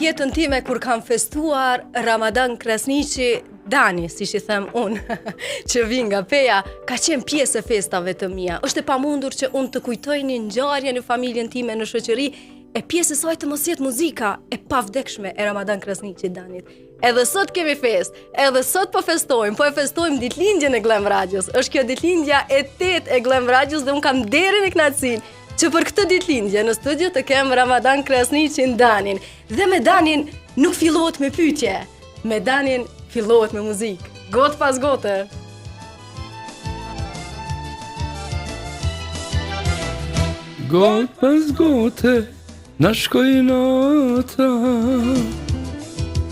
jetën time kur kam festuar Ramadan Krasniqi, Dani, si që them unë, që vi nga Peja, ka qenë pjesë e festave të mia. Është e pamundur që unë të kujtoj një ngjarje në familjen time, në shoqëri, e pjesë e saj të mos jetë muzika e pavdekshme e Ramadan Krasniqit Danit. Edhe sot kemi fest, edhe sot po festojmë, po e festojmë ditëlindjen e Glam Radios. Është kjo ditëlindja e 8 e Glam Radios dhe unë kam nderin e kënaqësinë që për këtë ditëlindje në studio të kem Ramadan Krasniqin Danin. Dhe me Danin nuk fillohet me pyetje, me Danin fillohet me muzikë. Gotë pas gote. Gotë pas gote, na shkoj nata,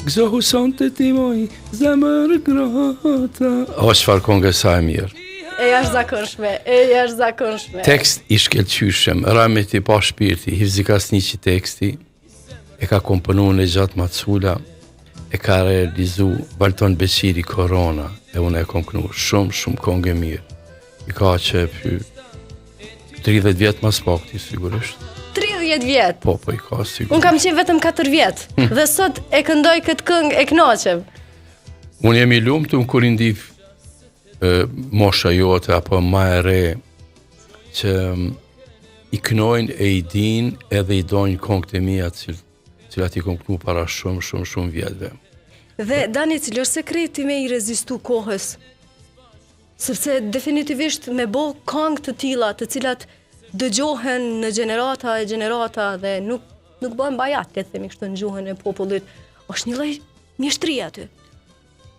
gëzohu sonte ti moj zemër grata. O, çfarë këngë sa e mirë. E jashtëzakonshme, e jashtëzakonshme. Tekst i shkëlqyshëm, Rahmet i pa shpirti, Hifzi Krasniqi teksti, e ka komponuar Nejat Macula, e ka realizu Valton Beqiri Korona, e unë e kom kënu shumë këngë e mirë. I ka që py 30 vjetë mas pakti, sigurisht. 30 vjetë? Po, i ka sigurisht. Unë kam qenë vetëm 4 vjetë, dhe sot e këndoj këtë këngë e kënaqem. Unë jemi lumtur kur i ndih mosha jote apo ma e re që i kënojnë e i din edhe i dojnë këngët e mia cilat i kom kënu para shumë vjetëve. Dhe Dani, cilë është sekreti me i rezistu kohës? Sepse definitivisht me bo këngë të tilla, të cilat dëgjohen në gjenerata dhe nuk bëhen bajat, le të themi kështu në gjuhën e popullit. Është një lloj mjeshtrie aty.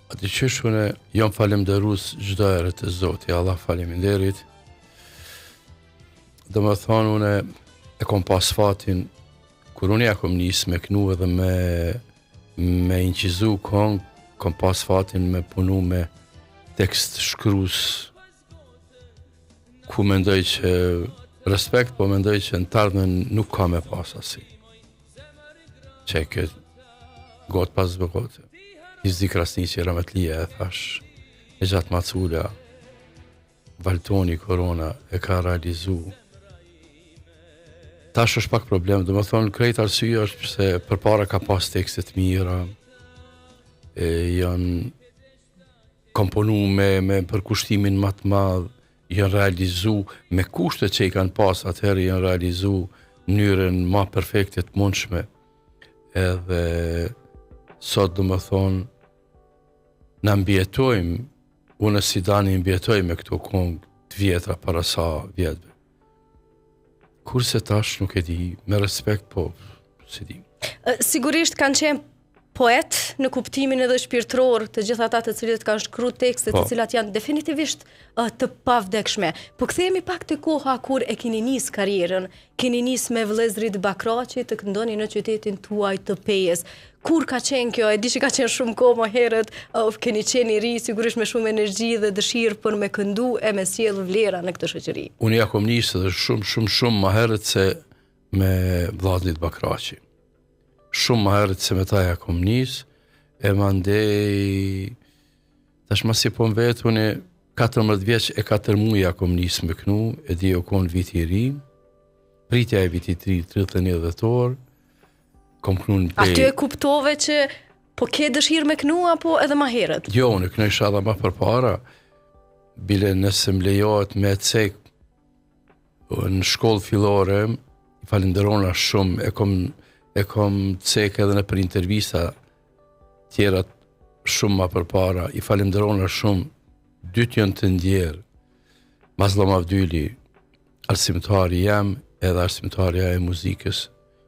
Atë qysh unë jam falemnderues çdo herë të Zotit, Allah faleminderit. Dhe më thonë unë e kom pas fatin, kur unë ja kom nis me kënu edhe me incizu këngë, kom pas fatin me punu me tekst shkrues, ku mendoj që respekt, po mendoj që në tardhmen nuk ka me pas asi. Që e këtë gotë pas gotë. Hifzi Krasniqi, Rahmetlia, e thash, Nejat Macula, Valtoni Korona e ka realizu. Tash është pak problem, do më thonë krejt arsye është pëse përpara ka pas tekstet mira, janë komponu me përkushtimin më të madh, janë realizu me kushtet që i kanë pas atëherë, janë realizu në mënyrën më perfekte të mundshme. Edhe sot do më thonë na mbjetojmë, unë si Dani mbjetoj me këto këngë të vjetra para sa vjetëve. Kurse tash nuk e di, me respekt, po, si di. Sigurisht kanë qenë poet në kuptimin edhe shpirtëror të gjithë ata të cilët kanë shkruar tekste të cilat janë definitivisht të pavdekshme. Po kthehemi pak te koha kur e keni nis karrierën, keni nis me vëllezrit Bakraçi të këndoni në qytetin tuaj të Pejës. Kur ka qenë kjo? E di që ka qenë shumë kohë më herët, keni qenë i ri, sigurisht me shumë energji dhe dëshirë për me këndu e me sjell vlera në këtë shoqëri. Unë ja kom nisë edhe shumë më herët se me vëllezrit Bakraçi. Shumë më herët se me ta ja kom nisë, e mandej tash mas si po më vetë, unë 14 vjeç e 4 muaj ja kom nisë me kënu, e di o konë viti i ri, pritja e viti 31 dhjetor, kom kënu në Pejë. Aty e kuptove që po ke dëshirë me kënu apo edhe më herët? Jo, unë kënojsha edhe më përpara, bile nëse më lejohet me cek në shkollë fillore, i falenderona shumë, e kom cek edhe në për intervista tjera shumë ma përpara, i falenderona shumë, dytë janë të ndjerë, Mazlom Avdyli, arsimtari jam, edhe arsimtarja e muzikës,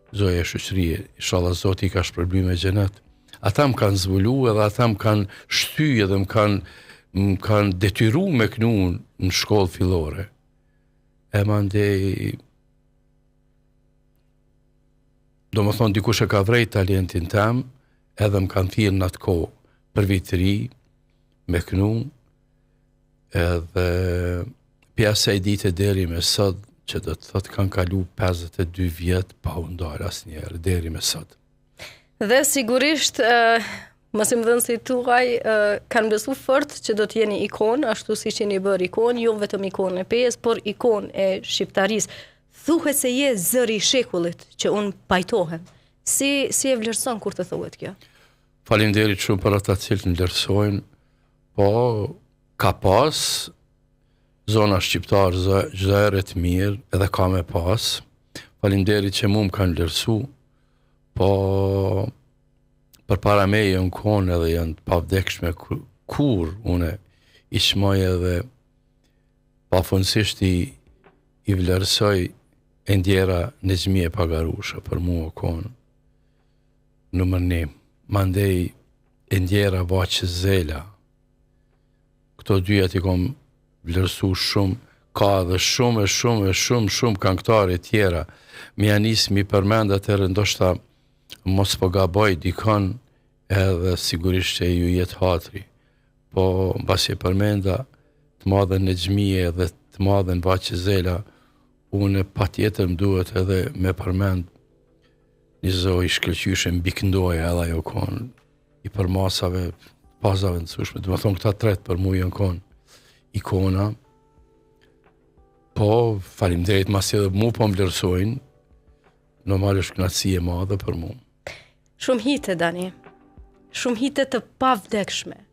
Zoja Shoqërie, inshallah Zoti i ka shpërbly me xhenet. Ata më kanë zvulu edhe ata më kanë shtyë edhe më kanë detyru me kënu në shkollë fillore. E mandej do më thonë dikush e ka vrejt talentin tem, edhe më kanë thirrë në atë kohë për vitëri, me kënu, edhe pjesa e dite deri me sot, që do të thotë kanë kalu 52 vjetë pa u ndarë asnjëherë, deri me sot. Dhe sigurisht, mos më dhënë si tuaj, kanë besu fort që do të jeni ikon, ashtu si që jeni bërë ikon, jo vetëm ikon e Pejës, por ikon e shqiptarisë. Thuhet se je zëri i shekullit që unë pajtohem. Si e vlerëson kur të thuhet kjo? Faleminderit shumë për ata cilët më vlerësojnë, po ka pas zona shqiptare çdo herë të mirë, edhe ka me pas. Faleminderit që mu më kanë vlerësu, po përpara meje në konë edhe janë të pavdekshme kur une i shmoj edhe pafundësisht i vlerësoj e ndjera Nezmije Pagarusha për mua konë numër 1. Mandej e ndjera Vaqe Zela. Këto dyja i kom vlerësu shumë, ka dhe shumë këngëtare tjera. Mi janis mi përmend atëherë ndoshta mos po gaboj dikon edhe sigurisht që ju jetë hatri. Po mbasi e përmenda të madhen Nezmije dhe të madhen Vaqe Zela, unë patjetër më duhet edhe me përmend një zoj shkëlqyshëm mbi këndoja edhe ajo konë i përmasave, pazave në cushme. Dhe më thonë këta tret për mu janë konë ikona. Po, faleminderit masi edhe mu po më vlerësojnë, normal është kënaqësi e madhe për mu. Shumë hite, Dani. Shumë hite të pavdekshme.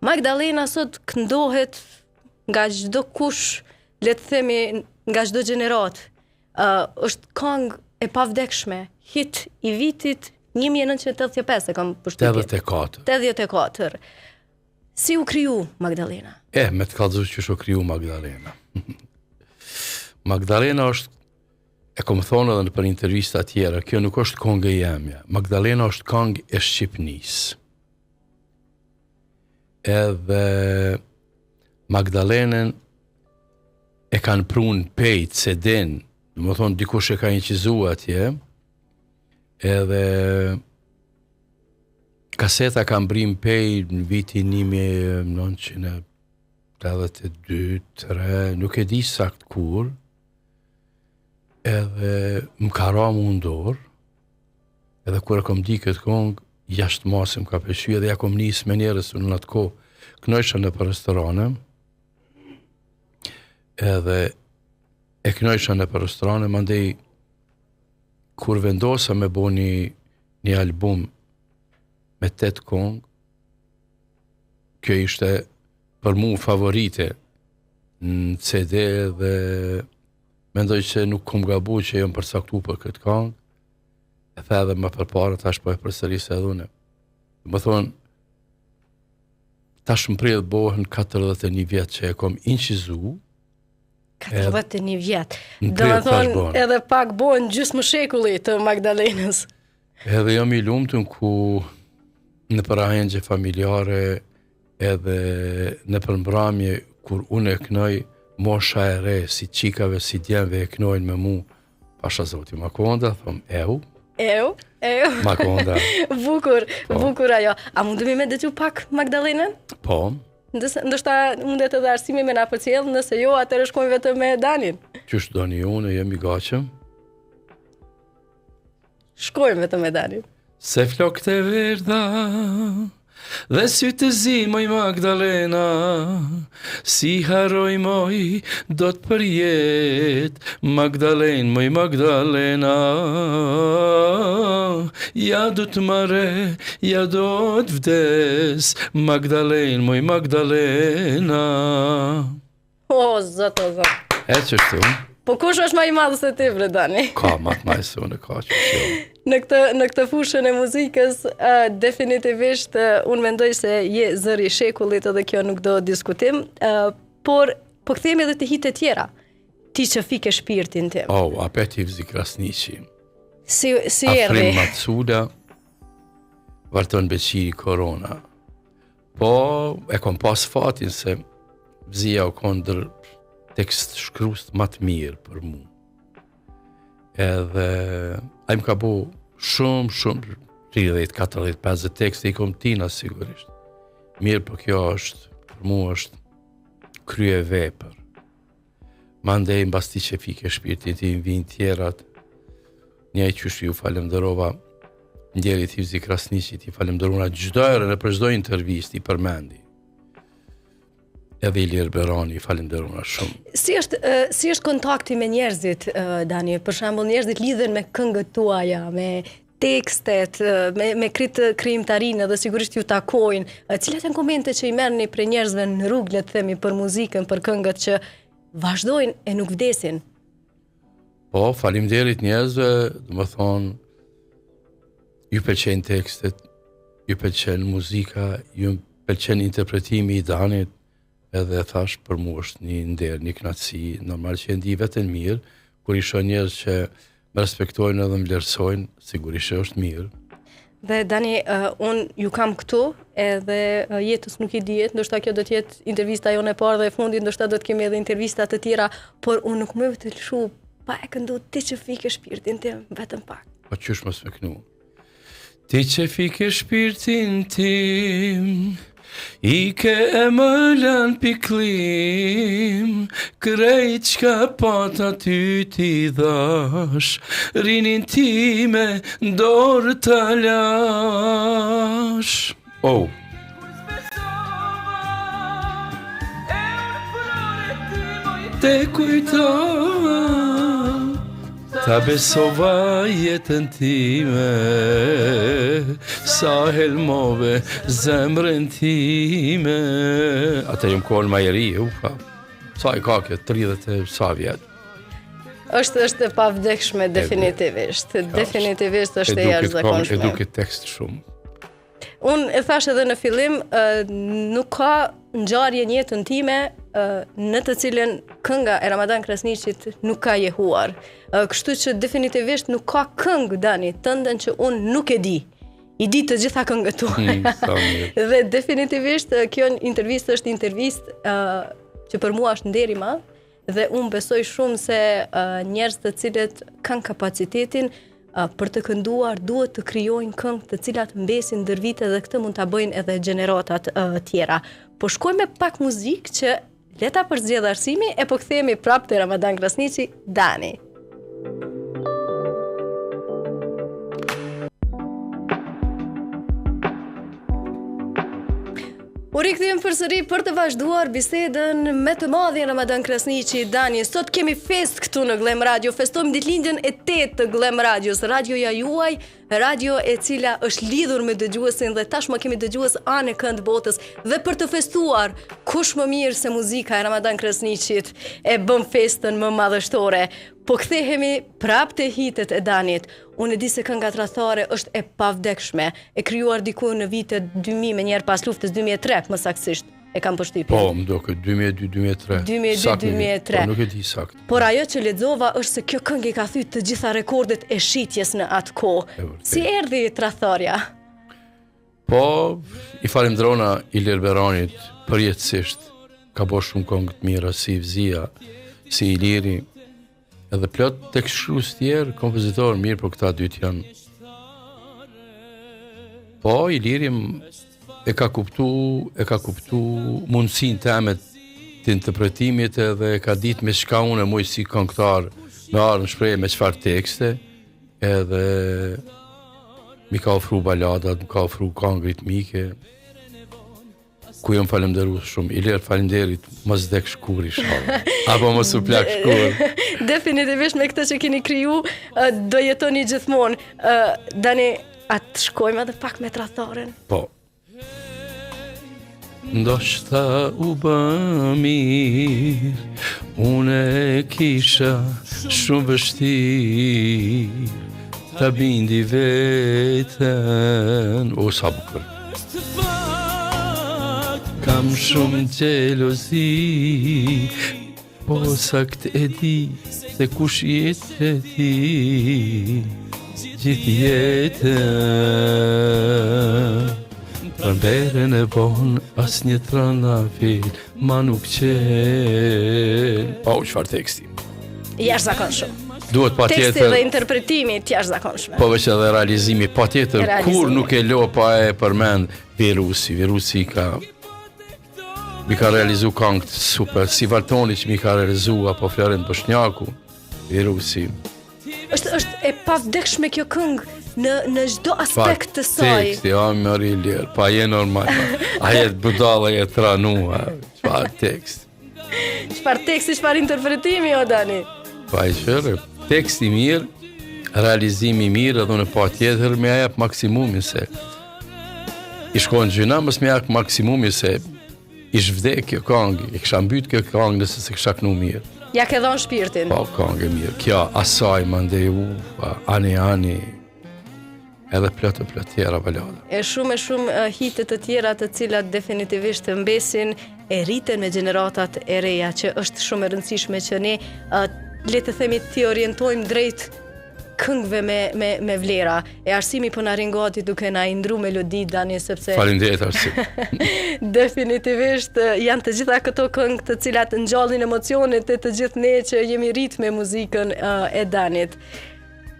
Magdalena sot këndohet nga çdo kush, le të themi nga çdo gjenerat. Është këngë e pavdekshme. Hit i vitit 1985, e kam përshtypjen. 84. Si u kriju Magdalena? Me të kallëzu që është u kriju Magdalena. Magdalena është, e kom thonë edhe në për intervista tjera, kjo nuk është këngë e jemja. Magdalena është këngë e Shqipnisë. Edhe Magdalenën e kanë prunë pejt se din, dhe më thonë dikush e ka incizu atje, edhe kaseta kanë brim pejt në vitin 1982-3, nuk e di sakt kur, edhe më ka ra mundor, edhe kur e kom di këtë kongë, jashtë masë më ka peshy, edhe ja kom nisë me njerës në atë kohë, knojshën në për restorane, edhe e knojshën në për restorane, mandej, kur vendosa me bo një album me 8 kongë, kjo ishte për mu favorite në CD dhe mendoj që nuk kom gabu që jam përcaktu për këtë këngë, e the edhe më përpara tash po e përsëris edhe une. Më thonë, tash më prirë bohen 41 vjetë që e kom incizu. 41 vjetë. Dhe më thonë, edhe pak bohen gjysmë shekulli të Magdalenës. Edhe jam i lumtun ku në për ahengje familjare edhe në përmbramje kur unë e knoj mosha e re, si qikave, si djemve e knojnë me mu, pasha zoti Makonda, thom, Makonda. Bukur ajo. A mundemi me detu pak Magdalenën? Po. Ndoshta mundet edhe arsimi me na përcjell, nëse jo, atëherë shkojmë vetëm me Danin. Qysh doni unë, jemi gaqëm? Shkojmë vetëm me Danin. Se flokët e verdha dhe sytë të zi, moj Magdalena, si haroj moj, do të përjet, Magdalen, moj Magdalena, ja do të mare, ja do të vdes, Magdalen, moj Magdalena. O, zot. E qështu? Po kush është ma i madhë se ti, bre, Dani? Ka matë ma e se unë ka që. Në këtë fushën e muzikës, definitivisht, unë mendoj se je zëri shekullit edhe kjo nuk do diskutim, por po kthehemi edhe të hitet tjera, ti që fike shpirtin tim. Apetiv zi Krasniqi. Si erdhi? Afrim Matsuda, Varton Beqiri Korona. Po, e kom pas fatin se vzia u kondër tekst shkrust më të mirë për mu. Edhe a im ka bu shumë 30, 40, 50 tekste i kom tina sigurisht. Mirë për kjo është, për mu është krye vepër. Mandej mbas ti që fike shpirtin ti vinë tjerat, një qysh ju falemderova, ndjerit i vzi Krasniqi, ti falemderona çdo herë në për çdo intervist i përmendi. Edhe Ilir Berani, falenderona shumë. Si është kontakti me njerëzit, Dani? Për shembull, njerëzit lidhen me këngët tuaja, me tekstet, me krijimtarinë dhe sigurisht ju takojnë. Cilat janë komente që i merrni prej njerëzve në rrugë, le të themi, për muzikën, për këngët që vazhdojnë e nuk vdesin? Po, faleminderit njerëzve, do të thonë, ju pëlqejnë tekstet, ju pëlqen muzika, ju pëlqen interpretimi i Danit, edhe thash për mua është një nder, një kënaqësi, normal që e ndi vetën mirë, kur i shoh njerëz që më respektojnë edhe më vlerësojnë, sigurisht është mirë. Dhe Dani, unë ju kam këtu, edhe jetës nuk i dihet, ndoshta kjo do të jetë intervista jone e parë dhe e fundit, ndoshta do të kemi edhe intervista të tjera, por unë nuk më të lëshu pa e këndu ti që fike shpirtin tim, vetëm pak. Po qysh mos me kënu? Ti që fike shpirtin tim, i ke e më lën piklim, krejt qka pata ty ti dhash, rinin time dorë të lash. Oh. Te kujtova, ta besova jetën time, sa helmove zemrën time. Atë jam kohën majeri, sa i ka kjo, 30 sa vjetë. është e pavdekshme, definitivisht. Definitivisht është e jashtëzakonshme. Eduket tekst shumë. Unë e thash edhe në fillim, nuk ka ngjarje në jetën time në të cilën kënga e Ramadan Krasniqit nuk ka jehuar. Kështu që definitivisht nuk ka këngë, Dani, tënden që unë nuk e di. I di të gjitha këngët tuaja. Dhe definitivisht kjo intervistë është intervistë që për mua është nder i madh, dhe unë besoj shumë se njerëz të cilët kanë kapacitetin për të kënduar duhet të krijojnë këngë të cilat mbesin ndër vite, dhe këtë mund ta bëjnë edhe gjeneratat tjera. Po shkojmë me pak muzikë që le ta përzgjedh Arsimi, e po kthehemi prapë te Ramadan Krasniqi, Dani. U rikthiem përsëri për të vazhduar bisedën me të madhin Ramadan Krasniqi, Dani. Sot kemi fest këtu në Glam Radio. Festojmë ditëlindjen e 8 të Glam Radios, radioja juaj, radio e cila është lidhur me dëgjuesin, dhe tashmë kemi dëgjues anë kënd botës. Dhe për të festuar, kush më mirë se muzika e Ramadan Krasniqit e bën festën më madhështore. Po kthehemi prapë te hitet e Danit. Unë e di se kënga tradhore është e pavdekshme, e krijuar diku në vitet 2000, me njerë pas luftës 2003, më saktësisht. E kam përshtypjen. Po, më duket 2002-2003. 2002-2003. Po, nuk e di sakt. Por ajo që lexova është se kjo këngë ka thyr të gjitha rekordet e shitjes në atë kohë. Si erdhi tradhorja? Po, i falenderona Ilir Beranit përjetësisht. Ka bërë shumë këngë të mira si Vzia, si Iliri, edhe plot tek shkrues tjerë, kompozitorë mirë, por këta dytë janë. Po, Iliri e ka kuptu mundësinë teme të interpretimit, edhe e ka ditë me çka unë muj si këngëtar me ardhë në shprehje me çfarë tekste, edhe mi ka ofru baladat, mi ka ofru këngë ritmike, ku jam falenderuar shumë. Ilir, falenderit, mos dek shkuri inshallah. Apo mos u plak shkur. Definitivisht me këtë që keni kriju, do jetoni gjithmonë. Dani, atë shkojmë edhe pak me tradhoren. Po. Ndoshta u bë mirë, unë e kisha shumë vështirë, ta bindi veten, o sa bukur. Kam shumë xhelozi, po sakt e di se kush jetë e ti, gjithë jetën. Për berën e bon, as një tranafil, ma nuk qenë. O, çfarë teksti? Jashtëzakonshëm. Duhet pa tjetër. Teksti dhe interpretimi të jashtëzakonshëm. Po veç edhe realizimi pa tjetër, kur nuk e lo pa e përmend Virusi ka mi ka realizu këngët super, si Valtoni që mi ka realizu, apo Florent Boshnjaku, Virusi. është e pavdekshme kjo këngë në çdo aspekt të saj. Teksti, më riljer, pa je normal. A jetë budalla, jetë tranua, çfarë tekst. Çfarë teksti, çfarë interpretimi, o Dani? Pa i shërë, teksti mirë, realizimi I mirë edhe unë pa tjetër me jap maksimumin se I shkon gjyna mos me jap maksimumin se ish vdek kjo këngë, I kisha mbyt kjo këngë nëse se kisha kënu mirë. Ja ke dhënë shpirtin. Po këngë mirë, kjo asaj mandej ani edhe plot tjera balada. E shumë hitet të tjera të cilat definitivisht të mbesin e rriten me gjeneratat e reja, që është shumë e rëndësishme që ne le të themi t'i orientojmë drejt këngëve me vlera. E Arsimi po na ringati duke na indru melodi Dani sepse Faleminderit Arsim. Definitivisht janë të gjitha këto këngë të cilat ngjallin emocionet e të gjithë ne që jemi rrit me muzikën e Danit.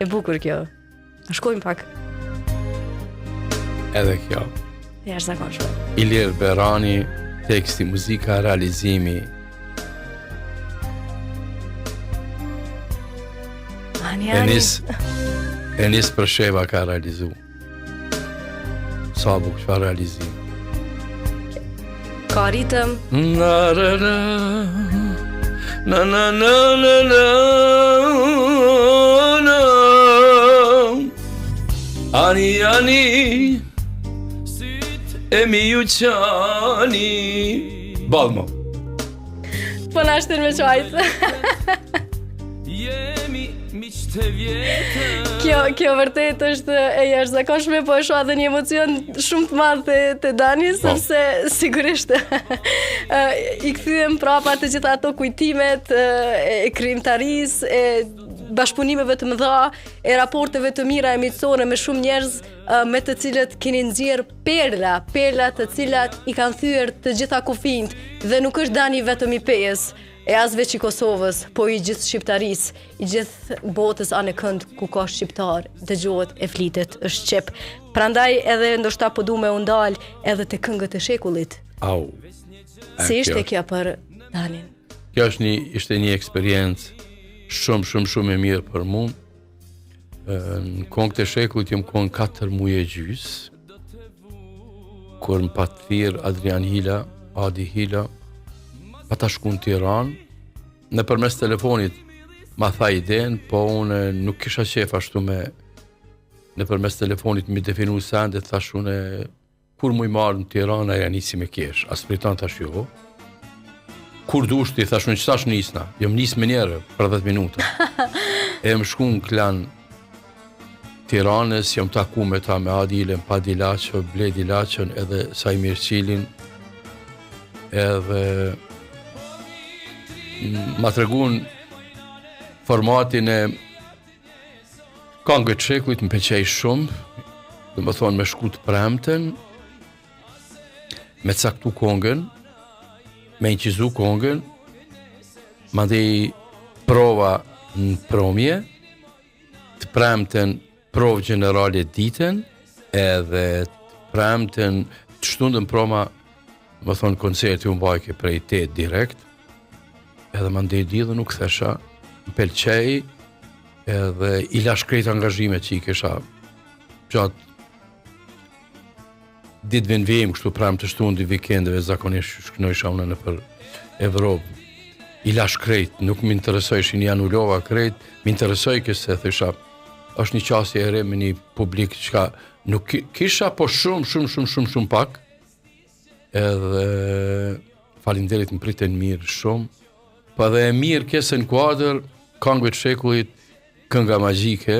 E bukur kjo. Shkojmë pak. Edhe kjo. Jashtëzakonshme. Ilir Berani, teksti, muzika, realizimi. Enis Përsheva ka realizu. Sa buk çfarë realizim. Ka ritëm. Ani e mi ju qani Balmo. Po na shtin me çajtë. Kjo vërtet është e jashtëzakonshme, po e shoh edhe një emocion shumë të madh te Dani, sepse sigurisht I kthyem prapa të gjitha ato kujtimet e krijimtarisë, e bashkëpunimeve të mëdha, e raporteve të mira e miqësore me shumë njerëz me të cilët keni nxjerr perla të cilat I kanë thyer të gjitha kufijt, dhe nuk është Dani vetëm I pejes, e as veç I Kosovës, po I gjithë shqiptarisë, I gjithë botës anë kënd ku ka shqiptar, dëgjohet e flitet, është shqip. Prandaj edhe ndoshta po du me u ndal edhe te këngët e shekullit. Au. Si ishte kjo për Danin? Kjo ishte një eksperiencë shumë e mirë për mua. Në këngët e shekullit jam këngë 4 muaj e gjys, kur më pat thirr Adrian Hila, Adi Hila, pa ta shku në Tiranë, në përmes telefonit ma tha iden, po unë nuk kisha qef ashtu me në përmes telefonit mi definu sendet, thash unë kur mu I marë në Tiranë aja nisi me kesh, as pritan thash jo. Kur dushti, thash unë qëtash nisna, jom nis me njerë për 10 minuta. E më shku në klan Tiranës, jom taku me ta me Adilën, Padi Laço, Bledi Laçon, edhe Sajmir Qilin, edhe ma tregun formatin e këngëve të shekullit më pëlqej shumë, dhe më thonë me shku të premten, me caktu këngën, me incizu këngën, mandej prova në promje, të premten provë generale ditën, edhe të premten të shtundën proma, më thonë koncerti unë bajke prej 8 direkt, edhe mandej di dhe nuk thesha, më pëlqej, edhe I lash krejt angazhimet që I kisha gjatë ditëve në vijim, kështu pramë të shtundi vikendeve, zakonisht shkënojsha unë në për Evropë. I lash krejt, nuk më interesojshin, I anullova krejt, më interesoj këse, thesha, është një qasje e re me një publik që nuk kisha, po shumë pak, edhe falinderit më priten mirë shumë, po edhe e mirë kese në kuadër, këngëve të shekullit, kënga magjike,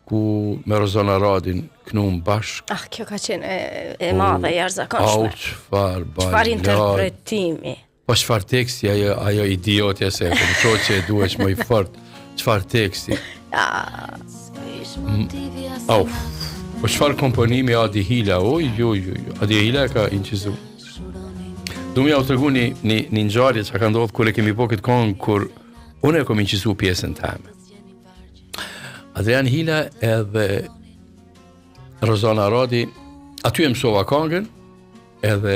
ku me Rozana Radin knum bashk. Kjo ka qenë e madhe, jashtëzakonshme. Çfarë interpretimi. Po çfarë teksti, ajo idiotja se po shoh që e duhesh më I fort. Çfarë teksti. Po çfarë komponimi Adi Hila, Adi Hila ka incizu. Du m'ja u tërgu një ngjarje që ka ndodhur kur e kemi po këtë këngë, kur unë e kom incizu pjesën time. Adrian Hila edhe Rozana Radi, aty e mësova këngën, edhe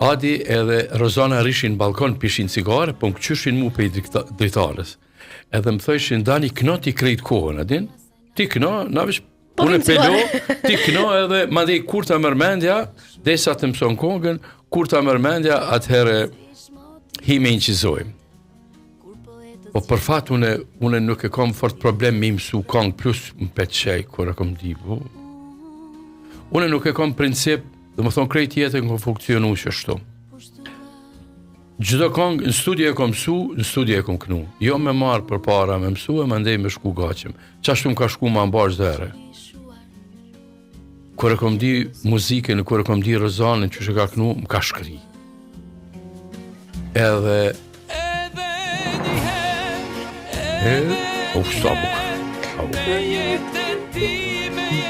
Adi edhe Rozana rishin në balkon, pishin cigare, po më këqyshin mu pe I dritarës. Edhe më thëshin, Dani, këno ti krejt kohën, adin? Ti këno, na vesh unë e pelo, ti këno edhe, madej kur ta mërmendja, desa të mëson këngën, kur ta mërmendja, atëherë hi me inqizojmë. Po për fat une nuk e kam fort problem me mësu këngë plus më petçej kur e kam di. Une nuk e kam princip, dhe më thonë krejt jetën kam funksionu ashtu. Çdo këngë në studio e kam mësu, në studio e kam kënu. Jo me marr përpara me mësu e mandej me shku gaqëm. Qashtu më ka shku ma mbash dhere. Kur e kam di muzikën, kur e kam di rëzanin që ka kënu, më ka shkri. Edhe sa buk.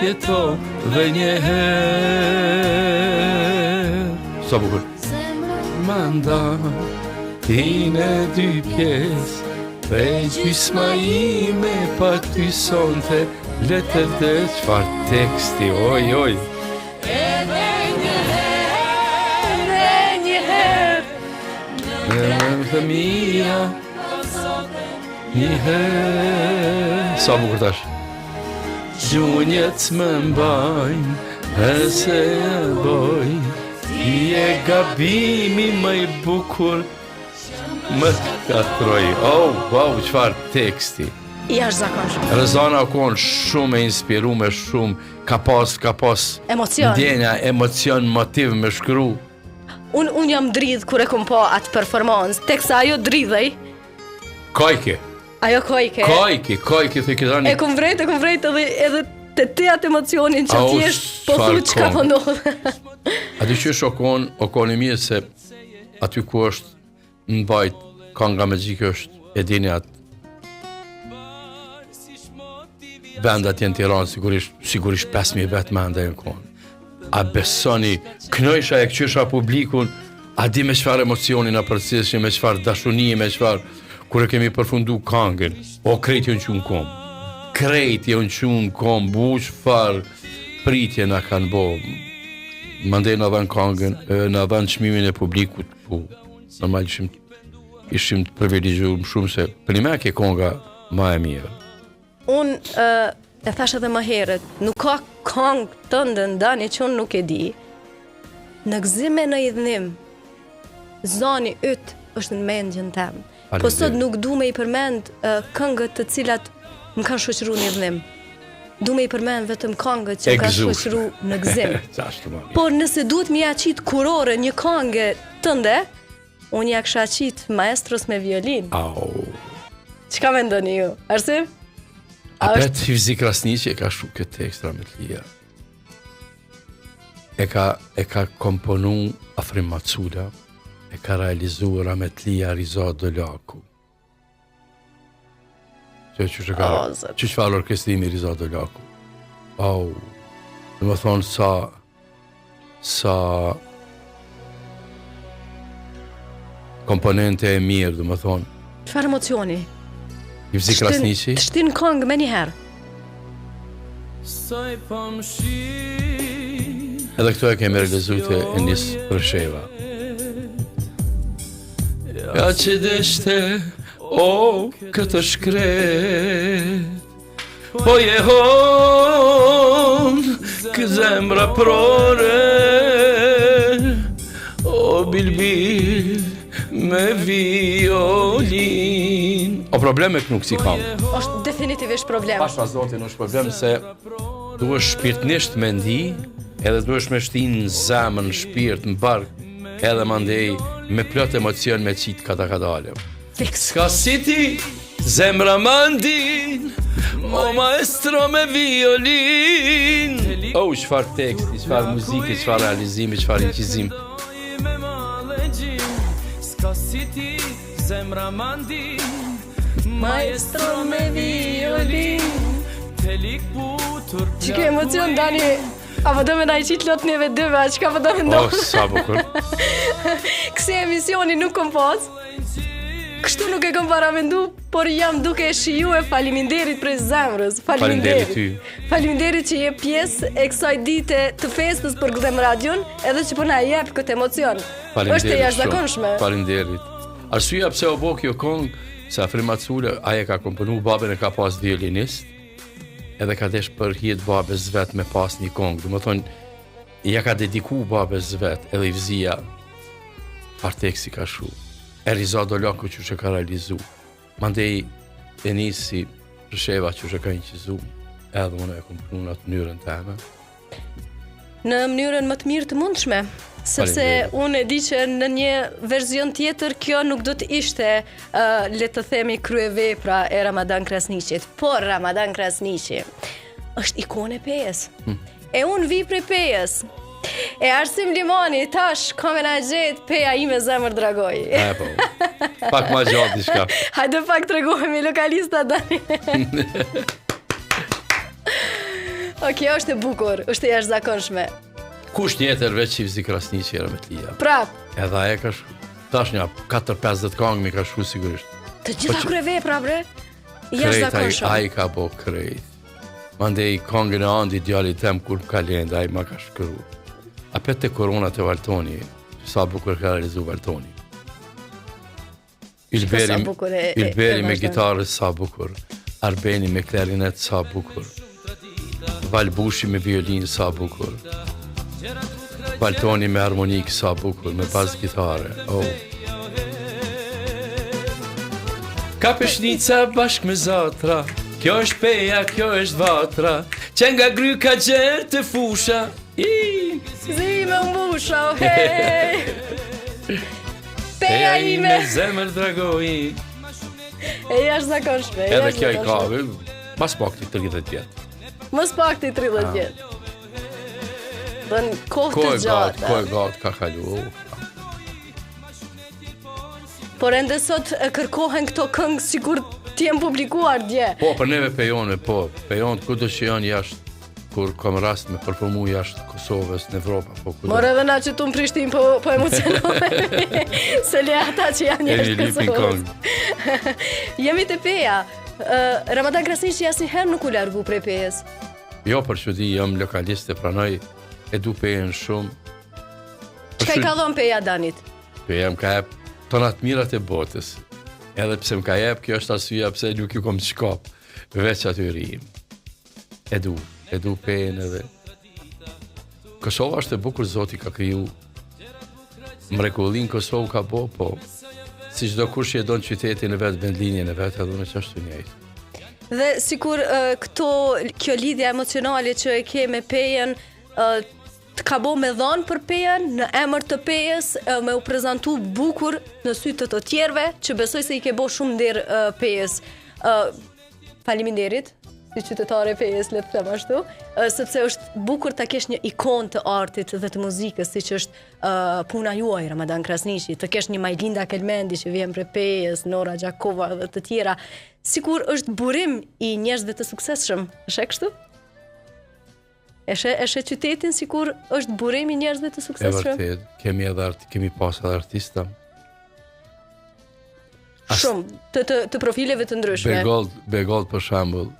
Jeto dhe njëherë sa bukur. Manda tine dy pjesë dhe gjysma ime pa ty sonte letër dhe qfar teksti, oj. Dhe mia njëherë sa bukur tash. Gjunjet më mbajnë e se e boj ti e gabimi më i bukur më katroj. Wow, qfar teksti. Jashtëzakonshëm. Rëzana konë shumë e inspirume, shumë ka pas emocion. Ndjenja, emocion, motiv me shkru. Unë jam dridh kur e kom pa atë performancë, teksa ajo dridhej. Kajke. Ajo kojke, thë këtani. E kom vrejt edhe të te atë emocionin që t'jesht po thu qka po ndodhë. A di qysh okon i mirë se aty ku është në bajt, kanga magjike është, e dini atë vendat jenë Tiranë, sigurisht 5.000 vetë me ndaj në konë. A besoni, knojsha e këqysha publikun, a di me qfar emocionin a përcisë, me qfar dashunie, me qfar, kur e kemi përfundu kangën, krejt jo në qunë kom. Krejt jo në qunë kom, bu qfar pritje na kanë bo. Mandej në dhanë kangën, në dhanë qmimin e publikut, po, normal ishim të privilegjuar shumë se për një me ke konga ma e mirë. Unë e thash edhe më herët, nuk ka kongë të ndëndani që unë nuk e di. Në gëzime në idhnim, zani yt është në mendjen temë. Po sot nuk du me i përmend këngët të cilat më kanë shoqëru në idhnim. Du me i përmend vetëm këngët që më kanë shoqëru në gëzim. Por nëse duhet mi aqit kurore një këngë tënde, unë ja kësha aqit maestros me violin. Qka me ndoni ju? Arsim? A betë Hivzi Krasniqi e ka shu këtë tekst Rametlia. E ka komponu Afrim Macula, e ka realizu Rametlia Riza Dolaku. Që qëfar orkestrimi Riza Dolaku. Dhe më thonë sa komponente e mirë, dhe më thonë. Qëfar emocioni? Hivzi Krasniqi. Të shtin këngë me njëherë. Edhe këto e kemi realizute e njësë Rësheva. Ja që deshte, këtë shkret, po jehon, kë zemra prore, bilbil, me violin. O probleme nuk si kam. Është definitivisht problem. Pasha zotin është problem se duhesh shpirtnisht me ndi, edhe duhesh me shtin në zemën, në shpirt, në bark, edhe mandej me plot emocion me qit kadalem. Ska si ti, zemra mandin, o maestro me violin. Qfar teksti, qfar muzike, qfar realizimi, qfar inqizim. Ska si ti, zemra mandin, maestro me violin. Që ke emocion, Dani, apo do me na i qitë lot njeve dëve, a qka po do me ndohë? Sa bukur. Këse emisioni nuk kom pas, kështu nuk e kom paramendu, por jam duke e shiju e faliminderit prej zemrës. Faliminderit ty. Faliminderit që je pjesë e kësaj dite të festës për Gëdhem Radion, edhe që po na jep këtë emocion. Është e jashtëzakonshme. Faliminderit. Arsyeja pse u bë kjo këngë, se Afrim Macula ai ka komponu, babën e ka pas violinist, edhe ka desh për hijet babes vet me pas një këngë. Do të thonë, ja ka dediku babes vet, edhe i Hivzia parteksi ka shu. E Riza Dolaku që ka realizu. Mandej e nisi Rësheva që është ka inqizu, edhe unë e kom punu në atë mënyrën teme. Në mënyrën më të mirë të mundshme, sepse unë e di që në një verzion tjetër kjo nuk do të ishte, le të themi, kryevepra e Ramadan Krasniqit, por Ramadan Krasniqi është ikone pejes. E unë vi prej pejes. E Arsim Limani, tash, kome na gjetë, peja ime zemër dragoj. Po, pak ma gjatë diçka. Hajde pak të regohemi lokalista Dani. Kjo është e bukur, është e jashtëzakonshme. Kush njetër veç Qivzi Krasniqi era me t'lija. Prap. Edhe aje ka shku, tash një 4-50 kongë mi ka shku sigurisht. Të gjitha kryevepra, bre? Krejt, a i ka bo krejt. Mandej kongën e Andi djali tem kur ka lenda, a i ma ka shkru. Apet të korona të Valtoni, sa bukur ka realizu Valtoni. Ilberi me gitarë sa bukur, Arbeni me klarinet sa bukur, Valbushi me violin sa bukur, Valtoni me harmonik sa bukur, me bas gitare. Ka peshnica bashk me zatra, kjo është peja, kjo është vatra, që nga gry ka gjerë të fusha. Zime mbusha, hej. Peja ime zemër dragoj. E jashtëzakonshme. Edhe kjo i ka, mas pak të 30 vjetë. Mos pak të 30 vjetë. Dën kohë të gjatë. Kohë gatë ka kalu. Por ende sot kërkohen këto këngë sikur t'jem publikuar dje. Po, për neve pejonve, po. Pejonët kudo që janë jashtë, kur kam rast me performu jashtë Kosovës, në Evropa, po kudo. More edhe na që tu në Prishtin po emocionohemi. Se le ata që janë jashtë Kosovës. Jemi të peja. Ramadan Krasniqi asnjëherë nuk u largu prej pejes. Jo, për që di, jam lokaliste, pranoj e du pejen shumë. Çka i ka dhënë peja Danit? Peja më ka jep tonat mirat e botës. Edhe pse më ka jep, kjo është arsyeja pse nuk ju kom të shkap, veç aty rrim. E du pejen edhe. Kosova është e bukur, Zoti ka kriju. Mrekullin Kosovë ka bo, po. Si çdo kush që e don qytetin e vet, vendlinjen e vet, edhe unë që ashtu njëjtë. Dhe sikur kjo lidhja emocionale që e ke me pejen, të ka bo me dhonë për pejen, në emër të pejes, me u prezentu bukur në sy të tjerëve, që besoj se i ke bo shumë nder pejes. Faleminderit, si qytetare pejes, le të them ashtu, sepse është bukur ta kesh një ikon të artit dhe të muzikës, siç është puna juaj Ramadan Krasniqi, të kesh një Majlinda Kelmendi që vjen prej pejes, Nora Gjakova dhe të tjera, sikur është burim i njerëzve të suksesshëm, është e kështu? E she qytetin sikur është burim i njerëzve të suksesshëm? E vërtet, kemi pas edhe artista. Shumë, të profileve të ndryshme. Begold për shembull,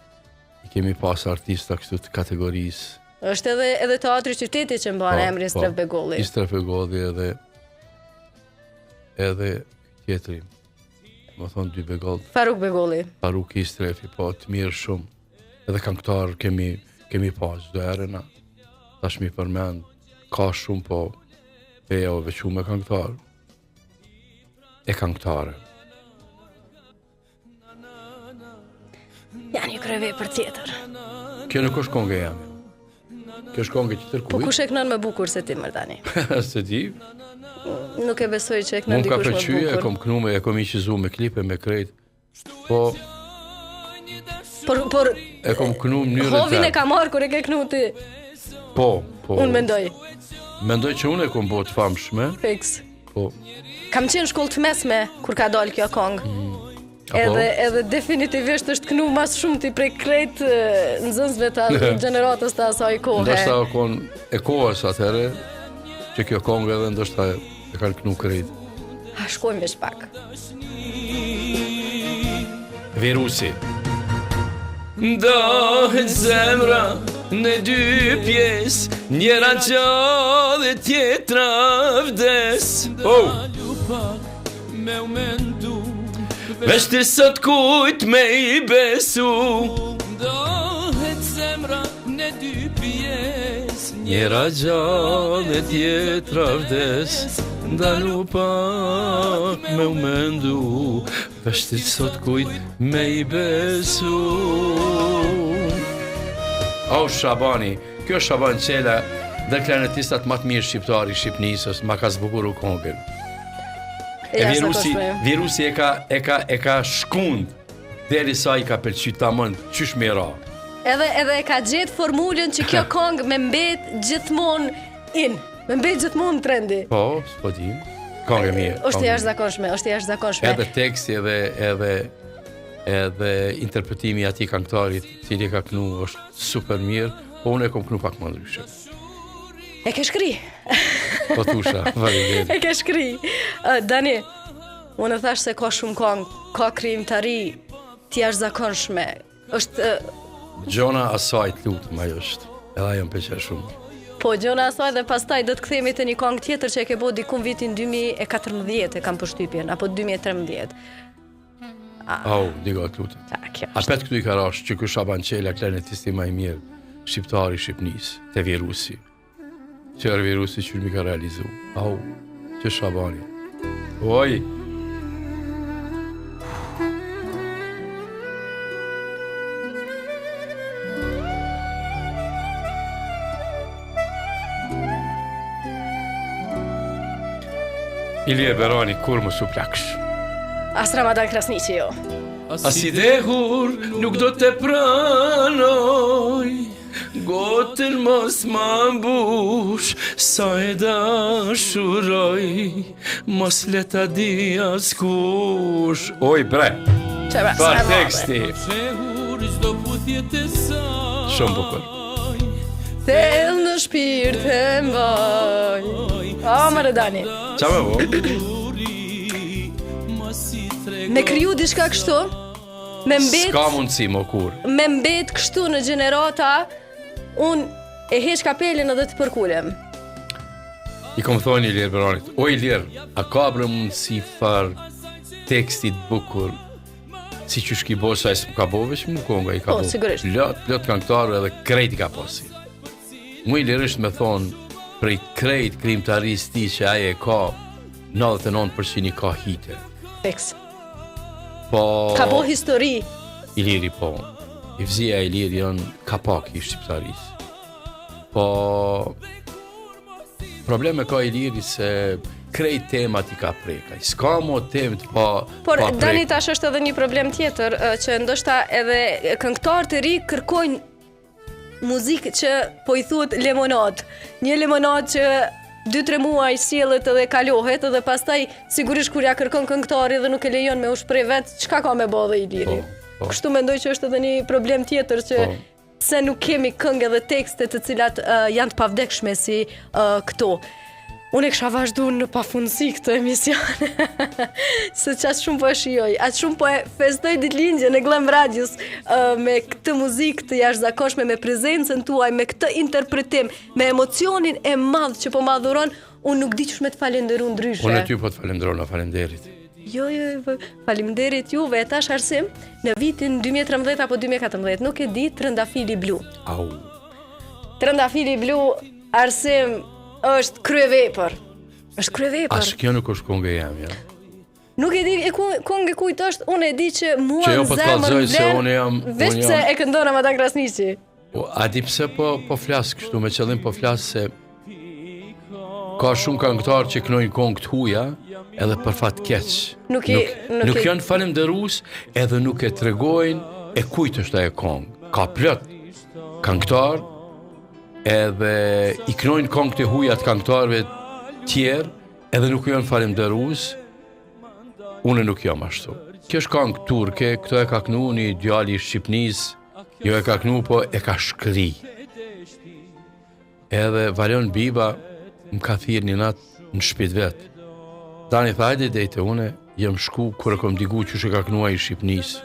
i kemi pas artista kështu të kategorisë. Është edhe teatri qytetit që mban emrin Stref Begolli. Stref Begolli edhe tjetri. Më thonë dy Begold. Faruk Begolli. Faruk i Strefi, po, të mirë shumë. Edhe këngëtar kemi pas çdo herë na. Tash mi përmend, ka shumë, po peja o veçu me këngëtar. E këngëtare. Ja një kryevepër tjetër. Kjo nuk është kongë jam. Kjo është kongë që tërkujt. Po kush e kënon më bukur se ti Mardani? Se di. Nuk e besoj që e kënon dikush më bukur. Unë ka përqyje, e kom kënu e kom iqizu me klipe, me krejt. Po... E kom kënu mënyrën të... Hovin e ka marrë kur e ke kënu ti? Po. Unë mendoj. Mendoj që unë e kom bot famshme. Fiks. Po. Kam qenë shkollë të mesme kur ka dalë kjo kongë. Edhe definitivisht është kënu mas shumë ti prej krejt nxënësve të gjeneratës të asaj kohë. Ndoshta e kohës atëherë që kjo kongë edhe ndoshta e kanë kënu krejt. Ha, shkojmë veç pak. Virusi. Ndohet zemra në dy pjesë, njëra gjallë dhe tjetra vdes. Veç të sot kujt me i besu. Ndohet zemra në dy pjesë, njëra gjallë dhe tjetra vdes. ndalu pak me u mendu, veshtit sot kujt me I besu. O Shabani, kjo Shaban Qela, dhe klarinetistat më të mirë shqiptari Shqipnisës, ma ka zbukuru kongën. E virusi e ka shkund, deri sa I ka pëlqy tamam, qysh me ra. Edhe e ka gjetë formulën që kjo kongë me mbet gjithmonë me mbet gjithmonë trendi. Po, s'po dim. Kongë e mirë. Është jashtëzakonshme. Edhe teksti edhe interpretimi I atij këngëtarit, cili ka kënu është super mirë, po unë e kom kënu pak më ndryshe. E ke shkri. Po thusha, vazhdim. E ke shkri. Dani, unë thash se ka shumë kongë, ka krijimtari të jashtëzakonshme. Është Gjona asaj të lutem, ajo është. Edhe ajo më pëlqen shumë. Po, gjona asaj dhe pastaj do të kthehemi te një kongë tjetër që e ke bërë diku vitin 2014, e kam përshtypjen, apo 2013. Digo të lutem. A pet këtu I ka rash që ky Shaban Qela, klarinetisti më I mirë, shqiptari Shqipnisë, te virusi. Qërë virusi që mi ka realizu. Që Shabani. Oj! Ilie Berani, kur më su plaksh. As Ramadan Krasniqi jo. As I dehur nuk do të pranoj, gotën mos ma mbush, sa e dashuroj, mos leta di askush. Oj bre, par teksti. Shumë bukur. Thell në shpirt e mbaj. Mare Dani. Qa me vo? Me kriju diçka kështu, me mbet... Ska mundësi më kur. Me mbet kështu në gjenerata, unë e heq kapelin edhe të përkulem. I kom thonë Ilir Beranit, o Ilir, a ka bre mundësi far tekstit bukur, si që shki bo, sa e s'm ka bo, veç mu konga I ka bo. Po, sigurisht. Plot këngëtarë edhe krejt I ka posi. Mu Ilirisht me thonë, prej krejt krijimtaris ti që aje ka 99% I ka hite. Fix. Po... Ka bo histori. Iliri po. I fëzia Iliri janë kapak I shqiptaris. Po... Probleme ka Iliri se krejt temat I ka prekaj. S'ka mo temat pa Por Dani tash është edhe një problem tjetër, që ndoshta edhe këngëtarë të ri kërkojnë muzikë që po I thuhet limonad. Një limonad që 2-3 muaj sjellet edhe kalohet, edhe pastaj sigurisht kur ja kërkon këngëtari dhe nuk e lejon me u shpreh vet, çka ka me bë dhe Iliri. Kështu mendoj që është edhe një problem tjetër që se nuk kemi këngë edhe tekste të cilat janë të pavdekshme si këto. Unë e kisha vazhdu në pafundësi këtë emision, se qatë shumë po e shijoj, atë shumë po e festoj ditëlindjen e Glam Radios me këtë muzikë të jashtëzakonshme, me prezencën tuaj, me këtë interpretim, me emocionin e madh që po madhuron, unë nuk di qësh me të falenderu ndryshe. Unë e ty po të falenderoj, falenderit. Jo, faleminderit juve, e tash Arsim, në vitin 2013 apo 2014, nuk e di, Trëndafili Blu. Trëndafili Blu, Arsim, është kryevepër. Është kryevepër. As kjo nuk është kongë jam, ja. Nuk e di kongë kujt është, unë e di që mua në zemër vlen, veç pse e këndon Ramadan Krasniqi. A di pse po flas kështu, me qëllim po flas se ka shumë këngëtarë që kënojnë kongë të huaja, edhe për fat keq. Nuk janë falënderues, edhe nuk e tregojnë e kujt është ajo kongë. Ka plot këngëtarë edhe I kënojnë kongë të huaja të këngëtarëve tjerë, edhe nuk janë falënderues. Unë nuk jam ashtu. Kjo është këngë turke, këto e ka kënu një djali I Shqipnisë, jo e ka kënu, po e ka shkri. Edhe Valion Biba më ka thirrë një natë në shtëpi vet. Dani tha, hajde dejte, une jam shku kur e kom digu që ka kënua I Shqipnisë.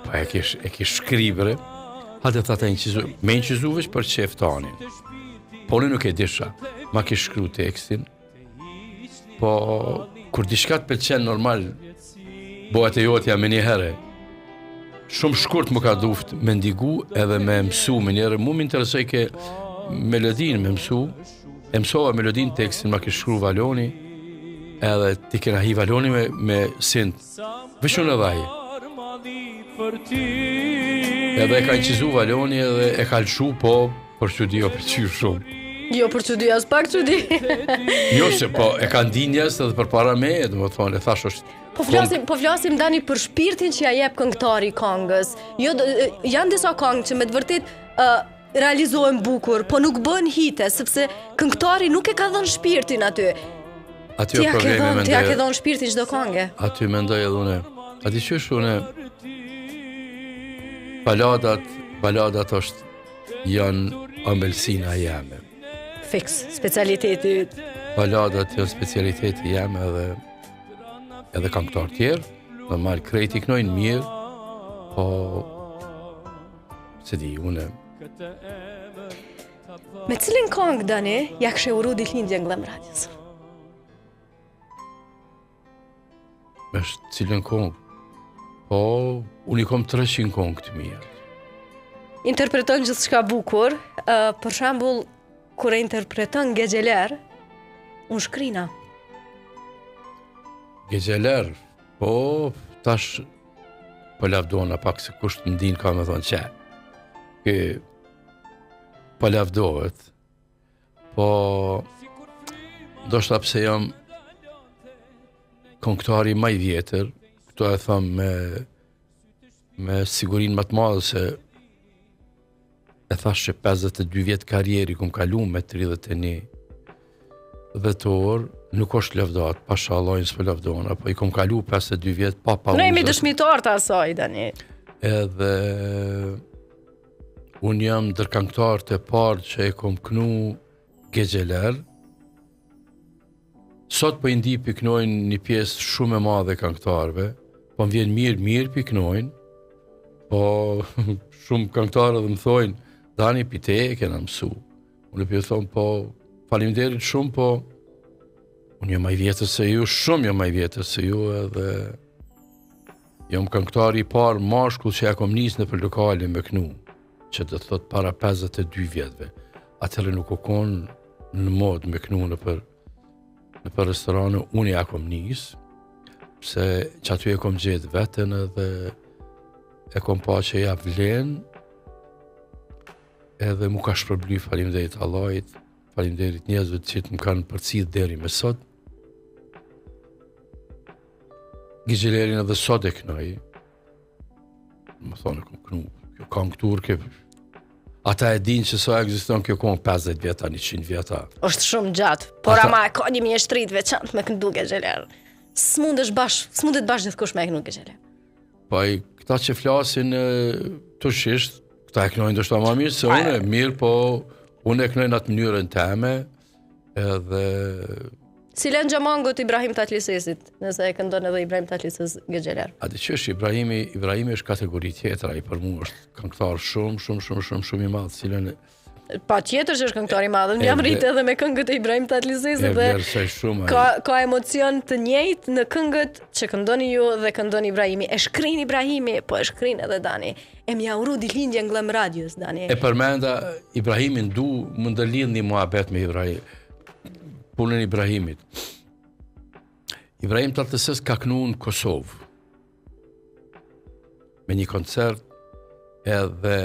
Po e ke shkri bre. Hajde tha ta me incizu veç për qef tanin. Po unë nuk e disha, ma ke shkru tekstin. Po kur diçka të pëlqen normal, bëhet e jotja me një herë. Shumë shkurt më ka duft me ndigu edhe me mësu me njerë. Mu më interesoj ke melodin me mësu. E mësova melodin tekstin, ma ke shkru Valoni. edhe ti kena hi valoni me sint, vëshun edhe aji. Edhe e ka qizu valoni edhe e ka lëshu, po për që di o për qyrë shumë. Jo, për që di, as pak që di. Jo, se po e ka ndinjes edhe për para me, dhe më thonë, e thash është... Po flasim Dani për shpirtin që ja jep këngëtari i këngës. Jo, janë disa këngë që me të vërtet realizohen bukur, po nuk bën hite, sepse këngëtari nuk e ka dhënë shpirtin aty. Aty o problemi mendoj. Ti ja ke dhënë shpirtin çdo këngë. Aty mendoj edhe une. A di qysh une baladat janë ambelsina jeme. Fix, specialiteti. Baladat janë specialiteti jeme edhe këngëtar tjerë, normal krejt i knojnë mirë, po se di, une. Me cilin këngë, Dani, ja këshe uru ditëlindjen Glam Radios? Me cilin këngë? Po, unë i kom 300 këngë të mirë. Interpreton gjithçka bukur, për shembull, kur e interpreton Gexheler, unë shkrina. Gexheler, po, tash po lavdona pak se kusht më din ka me thonë që po lavdohet, po ndoshta pse jam këngëtari më i vjetër, këto e tham me sigurinë më të madhe se e thash që 52 vjet karrieri kum kalu me 31 orë, nuk është lavdat, pasha Allahin s'po lavdona, po i kom kalu 52 vjet pa pauzë. Ne jemi dëshmitar të asaj, Dani. Edhe unë jam ndërkëngëtar të parë që e kom knu Gexheler. Sot po i ndi piknojnë një pjesë shumë e madhe këngëtarëve, po më vjen mirë piknojnë, po shumë këngëtarë dhe më thojnë, Dani pite e kena mësu. Unë për thonë, po faleminderit shumë, po unë jam më i vjetër se ju, shumë jam më i vjetër se ju, edhe jam këngëtari i parë mashkull që ja kom nisë në për lokale me knu, që të thot para 52 vjetëve. Atëherë nuk o konë në modë me knu në për restorane, unë ja kom nisë, se që aty e kom gjetë vetën edhe e kom pa që ja vlenë, edhe mu ka shpërbly, faleminderit Allahit, faleminderit njerëzve që të më kanë përcjell deri me sot. Gexhelerin edhe sot e knoj. Më thonë, kom knu, kjo këngë turke, ata e din që sa ekziston kjo këngë 50 vjeta, 100 vjeta. Është shumë gjatë, por ama ka një mjeshtrit veçantë me këndu Gexheler. S'mundet bash gjithkush me këndu Gexheler. Po ai këta që flasin tushisht, këta e knojnë ndoshta më mirë se unë, mirë, po unë e knojnë atë mënyrën teme, edhe... Cilen Gjamangot Ibrahim Tatlisesit, nëse e këndon edhe Ibrahim Tatlises Gexheler? A di që është Ibrahimi është kategori tjetër, ai për mua është këngëtar shumë i madh, cilën pa tjetër që është këngëtar i madh. Unë jam rritë edhe me këngët e Ibrahim Tatlisesit dhe ka emocion të njëjtë në këngët që këndoni ju dhe këndon Ibrahimi. E shkrin Ibrahimi, po e shkrin edhe Dani. E mja uru ditëlindjen Glam Radios, Dani. E përmenda Ibrahimin, më ndërlidh një muhabet me Ibrahim. Punën Ibrahimit. Ibrahim Tatlises ka knu në Kosovë me një koncert, edhe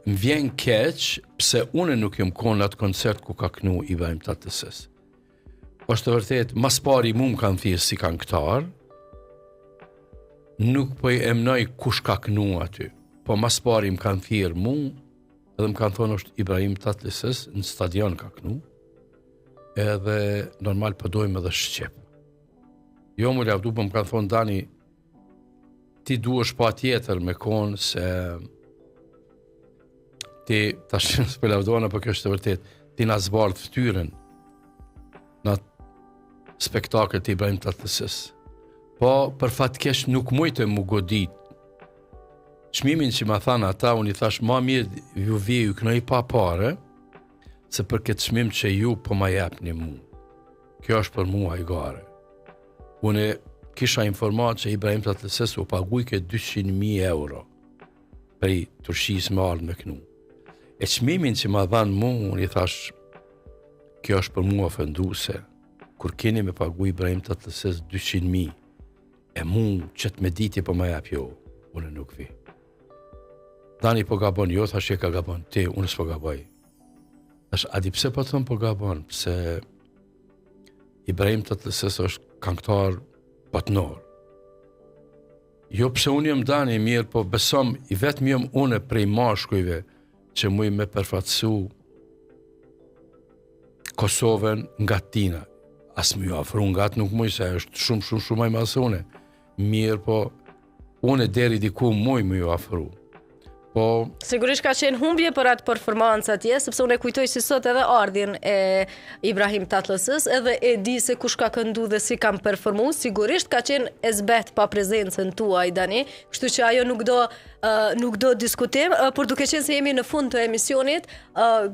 më vjen keq pse unë nuk jam konë në atë koncert ku ka knu Ibrahim Tatlises. Është të vërtet, mas pari mu më kanë thjesht si këngëtar, nuk po i emnoj kush ka knu aty, po mas pari më kanë thirë mu, edhe më kanë thonë është Ibrahim Tatlises, në stadion ka knu, edhe normal përdojmë edhe Shqip. Jo më lavdu, po më kanë thonë, Dani, ti duhesh pa tjetër me konë se ti, tash s'pe lavdojnë, po kjo është të vërtet, ti na zbardh ftyrën në spektakël të Ibrahim Tatlises. Po, për fatkesh nuk mujtë mu godit. Çmimin që ma thanë ata, unë i thash, ma mirë ju vje ju kënoj pa pare, se për këtë çmim që ju po ma jepni mu. Kjo është për mua i gare. Unë kisha informat që Ibrahim Tatlises u pagujke 200.000 euro për i Turqis me ardhë me knu. E çmimin që ma dhanë mu, unë i thash, kjo është për mua ofenduse. kur keni me pagu Ibrahim Tatlëses 200.000, e mu qëtë me ditje po ma jap jo, unë nuk vi. Dani po gabon, jo, thash e ka gabon, ti, unë s'po gaboj. Thash, adi pse po thëmë po gabon, pse Ibrahim Tatlëses është këngëtar botnor. Jo pse unë jam Dani mirë, po besom i vetëm jam unë prej mashkujve që muj me përfatsu Kosovën nga Tina. As më ju afru nga atë nuk muj, se është shumë aj masë une. Mirë, po une deri diku muj më ju afru. Po sigurisht ka qenë humbje për atë performancë atje, sepse unë e kujtoj si sot edhe ardhin e Ibrahim Tatlësës, edhe e di se kush ka këndu dhe si kam performu, sigurisht ka qenë e zbet pa prezencën tuaj, Dani, kështu që ajo nuk do diskutim, por duke qenë se jemi në fund të emisionit,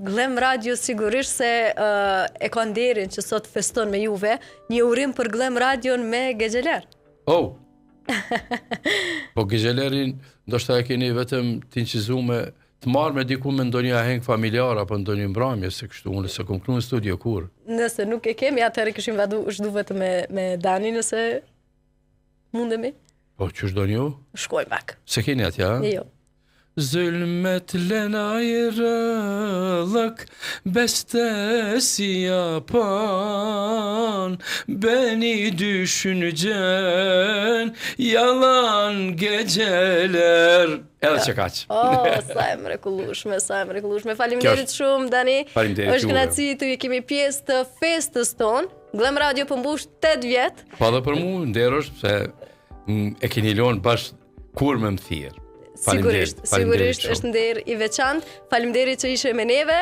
Glam Radio sigurisht se e ka nderin që sot feston me juve, një urim për Glam Radion me Gexheler. Oh! Po Gexhelerin, ndoshta e keni vetëm t'inqizume të marrë me diku me ndonjë aheng familjar apo ndonjë mbrëmje, se kështu unë se kom kru në studio kur. Nëse nuk e kemi, atëherë kishim shdu vetëm me Dani, nëse mundemi. Po që shdo një? Shkojmë bak. Se keni atja? Jo. Zulmet lena ayrılık bestesi yapan, beni düşüneceksin yalan geceler. Edhe që kaq. Sa e mrekullueshme, sa e mrekullueshme. Faleminderit shumë Dani. Faleminderit. Është kënaqësi të kemi pjesë të festës tonë. Glam Radio po mbush 8 vjet. Po dhe për mua nderosh se e keni lënë bash kur më thirr. Sigurisht është nder i veçantë. Faleminderit që ishe me neve.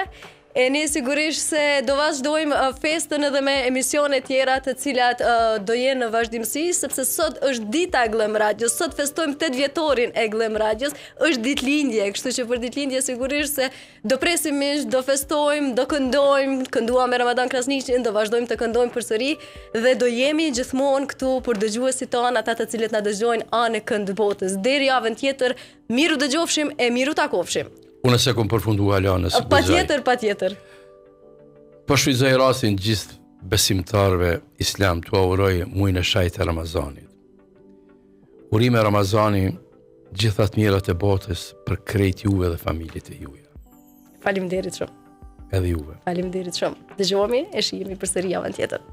E ne sigurisht se do vazhdojmë festën edhe me emisione tjera të cilat do jenë në vazhdimsi, sepse sot është dita e Glam Radios, sot festojmë 8 vjetorin e Glam Radios, është ditëlindje, kështu që për ditëlindje sigurisht se do presim mish, do festojmë, do këndojmë, kënduam me Ramadan Krasniqin, do vazhdojmë të këndojmë përsëri dhe do jemi gjithmonë këtu për dëgjuesit tanë, ata të cilët na dëgjojnë anë kënd botës. Deri javën tjetër, miru dëgjofshim e miru takofshim. Unë se kom përfundu halanës. Patjetër. Po shfrytëzoj rastin gjithë besimtarëve islam t'u auroj muajin e shajtë e Ramazanit. Urime Ramazani gjitha të mirat e botës për krejt juve dhe familjet e juja. Faleminderit shumë. Edhe juve. Faleminderit shumë. Dëgjohemi e shihemi përsëri javën tjetër.